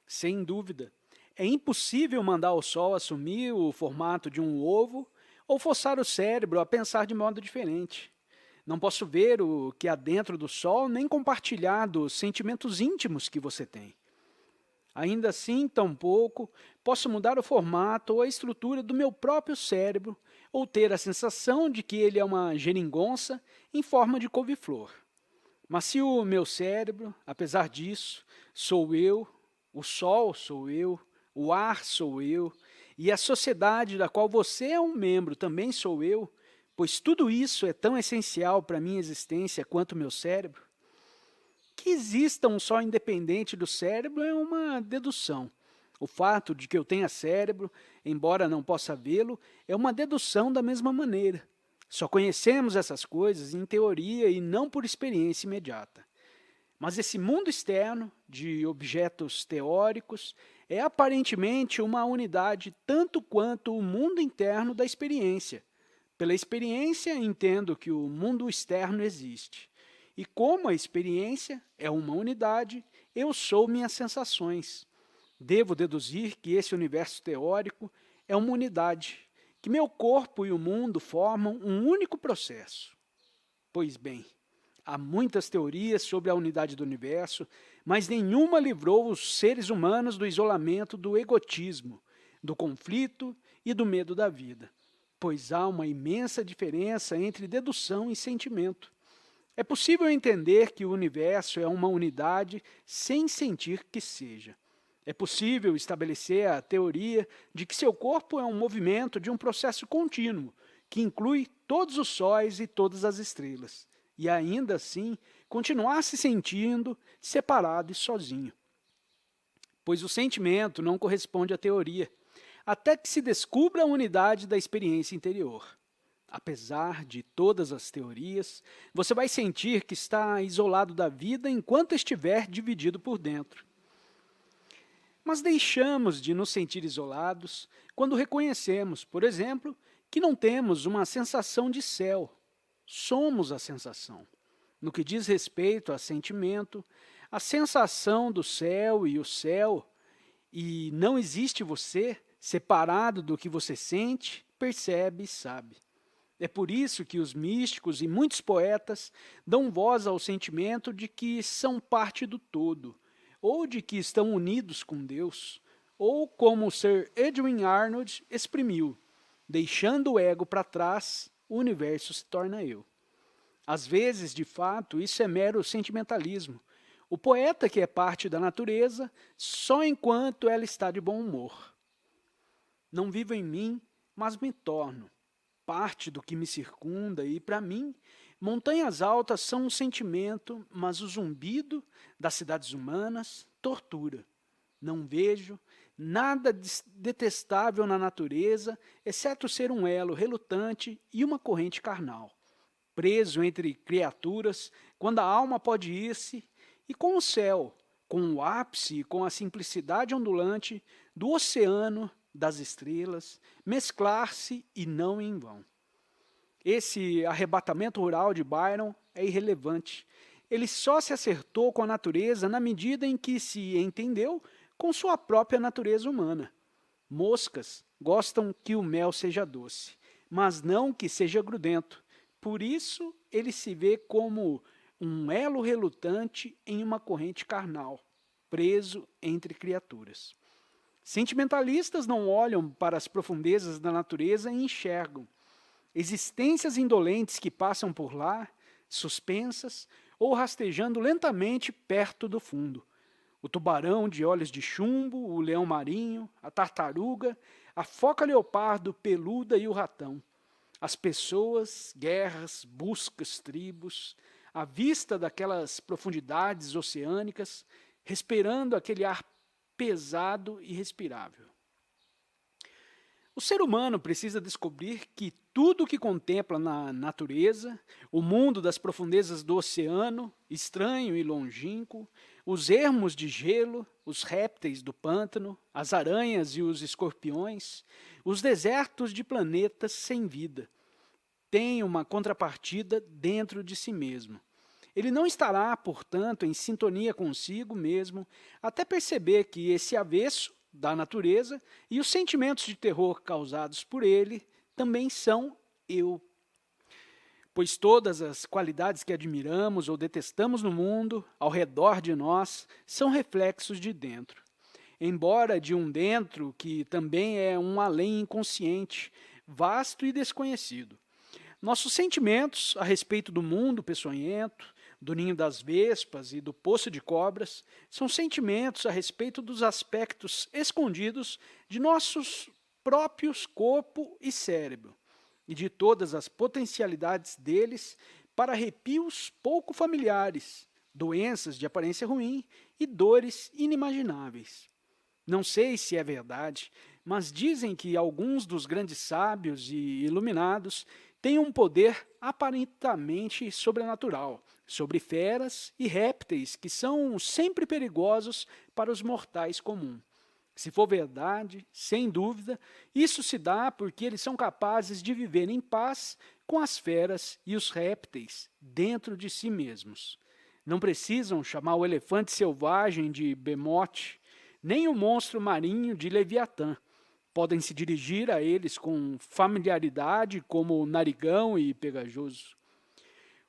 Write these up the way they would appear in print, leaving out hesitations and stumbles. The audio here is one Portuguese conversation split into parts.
Sem dúvida. É impossível mandar o Sol assumir o formato de um ovo ou forçar o cérebro a pensar de modo diferente. Não posso ver o que há dentro do Sol nem compartilhar dos sentimentos íntimos que você tem. Ainda assim, tampouco posso mudar o formato ou a estrutura do meu próprio cérebro ou ter a sensação de que ele é uma geringonça em forma de couve-flor. Mas se o meu cérebro, apesar disso, sou eu, o Sol sou eu, o ar sou eu, e a sociedade da qual você é um membro também sou eu, pois tudo isso é tão essencial para a minha existência quanto o meu cérebro, que exista um Sol independente do cérebro é uma dedução. O fato de que eu tenha cérebro, embora não possa vê-lo, é uma dedução da mesma maneira. Só conhecemos essas coisas em teoria e não por experiência imediata. Mas esse mundo externo, de objetos teóricos, é aparentemente uma unidade tanto quanto o mundo interno da experiência. Pela experiência, entendo que o mundo externo existe. E como a experiência é uma unidade, eu sou minhas sensações. Devo deduzir que esse universo teórico é uma unidade, que meu corpo e o mundo formam um único processo. Pois bem, há muitas teorias sobre a unidade do universo, mas nenhuma livrou os seres humanos do isolamento do egotismo, do conflito e do medo da vida, pois há uma imensa diferença entre dedução e sentimento. É possível entender que o universo é uma unidade sem sentir que seja. É possível estabelecer a teoria de que seu corpo é um movimento de um processo contínuo, que inclui todos os sóis e todas as estrelas, e ainda assim continuar se sentindo separado e sozinho. Pois o sentimento não corresponde à teoria, até que se descubra a unidade da experiência interior. Apesar de todas as teorias, você vai sentir que está isolado da vida enquanto estiver dividido por dentro. Mas deixamos de nos sentir isolados quando reconhecemos, por exemplo, que não temos uma sensação de céu. Somos a sensação. No que diz respeito a sentimento, a sensação do céu e o céu, e não existe você separado do que você sente, percebe e sabe. É por isso que os místicos e muitos poetas dão voz ao sentimento de que são parte do todo, ou de que estão unidos com Deus, ou como Sir Edwin Arnold exprimiu, deixando o ego para trás, o universo se torna eu. Às vezes, de fato, isso é mero sentimentalismo. O poeta que é parte da natureza só enquanto ela está de bom humor. Não vivo em mim, mas me torno parte do que me circunda e, para mim, montanhas altas são um sentimento, mas o zumbido das cidades humanas tortura. Não vejo nada detestável na natureza, exceto ser um elo relutante e uma corrente carnal, preso entre criaturas, quando a alma pode ir-se, e com o céu, com o ápice e com a simplicidade ondulante do oceano das estrelas, mesclar-se e não em vão. Esse arrebatamento rural de Byron é irrelevante. Ele só se acertou com a natureza na medida em que se entendeu com sua própria natureza humana. Moscas gostam que o mel seja doce, mas não que seja grudento. Por isso, ele se vê como um elo relutante em uma corrente carnal, preso entre criaturas. Sentimentalistas não olham para as profundezas da natureza e enxergam existências indolentes que passam por lá, suspensas ou rastejando lentamente perto do fundo. O tubarão de olhos de chumbo, o leão marinho, a tartaruga, a foca-leopardo peluda e o ratão. As pessoas, guerras, buscas, tribos, à vista daquelas profundidades oceânicas, respirando aquele ar pesado e respirável. O ser humano precisa descobrir que tudo o que contempla na natureza, o mundo das profundezas do oceano, estranho e longínquo, os ermos de gelo, os répteis do pântano, as aranhas e os escorpiões, os desertos de planetas sem vida, tem uma contrapartida dentro de si mesmo. Ele não estará, portanto, em sintonia consigo mesmo, até perceber que esse avesso da natureza e os sentimentos de terror causados por ele também são eu. Pois todas as qualidades que admiramos ou detestamos no mundo, ao redor de nós, são reflexos de dentro. Embora de um dentro que também é um além inconsciente, vasto e desconhecido. Nossos sentimentos a respeito do mundo peçonhento, do ninho das vespas e do poço de cobras, são sentimentos a respeito dos aspectos escondidos de nossos próprios corpo e cérebro, e de todas as potencialidades deles para arrepios pouco familiares, doenças de aparência ruim e dores inimagináveis. Não sei se é verdade, mas dizem que alguns dos grandes sábios e iluminados têm um poder aparentemente sobrenatural sobre feras e répteis que são sempre perigosos para os mortais comuns. Se for verdade, sem dúvida, isso se dá porque eles são capazes de viver em paz com as feras e os répteis dentro de si mesmos. Não precisam chamar o elefante selvagem de Bemote, nem o monstro marinho de Leviatã. Podem se dirigir a eles com familiaridade como narigão e pegajoso.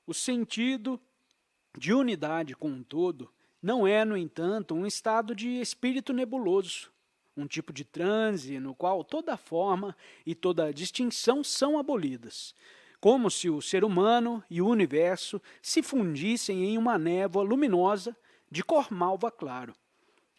O sentido de unidade com um todo não é, no entanto, um estado de espírito nebuloso, um tipo de transe no qual toda forma e toda distinção são abolidas, como se o ser humano e o universo se fundissem em uma névoa luminosa de cor malva claro.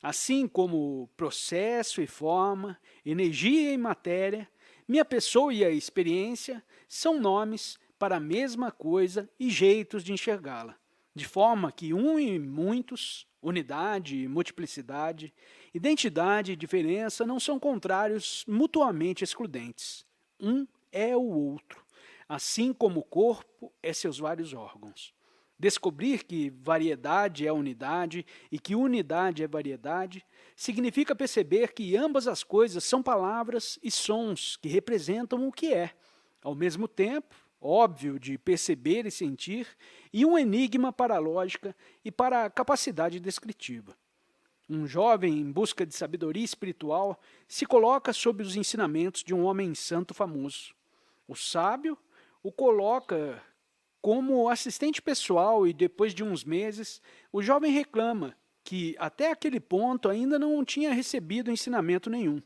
Assim como processo e forma, energia e matéria, minha pessoa e a experiência são nomes para a mesma coisa e jeitos de enxergá-la, de forma que um e muitos, unidade e multiplicidade, identidade e diferença não são contrários mutuamente excludentes. Um é o outro, assim como o corpo é seus vários órgãos. Descobrir que variedade é unidade e que unidade é variedade significa perceber que ambas as coisas são palavras e sons que representam o que é, ao mesmo tempo, óbvio de perceber e sentir, e um enigma para a lógica e para a capacidade descritiva. Um jovem em busca de sabedoria espiritual se coloca sob os ensinamentos de um homem santo famoso. O sábio o coloca como assistente pessoal e depois de uns meses, o jovem reclama que até aquele ponto ainda não tinha recebido ensinamento nenhum.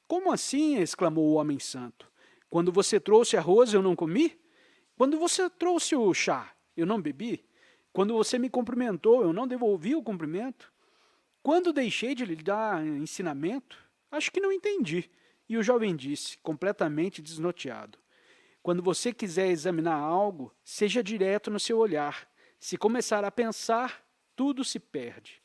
Como assim? Exclamou o homem santo. Quando você trouxe arroz eu não comi? Quando você trouxe o chá eu não bebi? Quando você me cumprimentou eu não devolvi o cumprimento? Quando deixei de lhe dar ensinamento? Acho que não entendi. E o jovem disse, completamente desnorteado. Quando você quiser examinar algo, seja direto no seu olhar. Se começar a pensar, tudo se perde.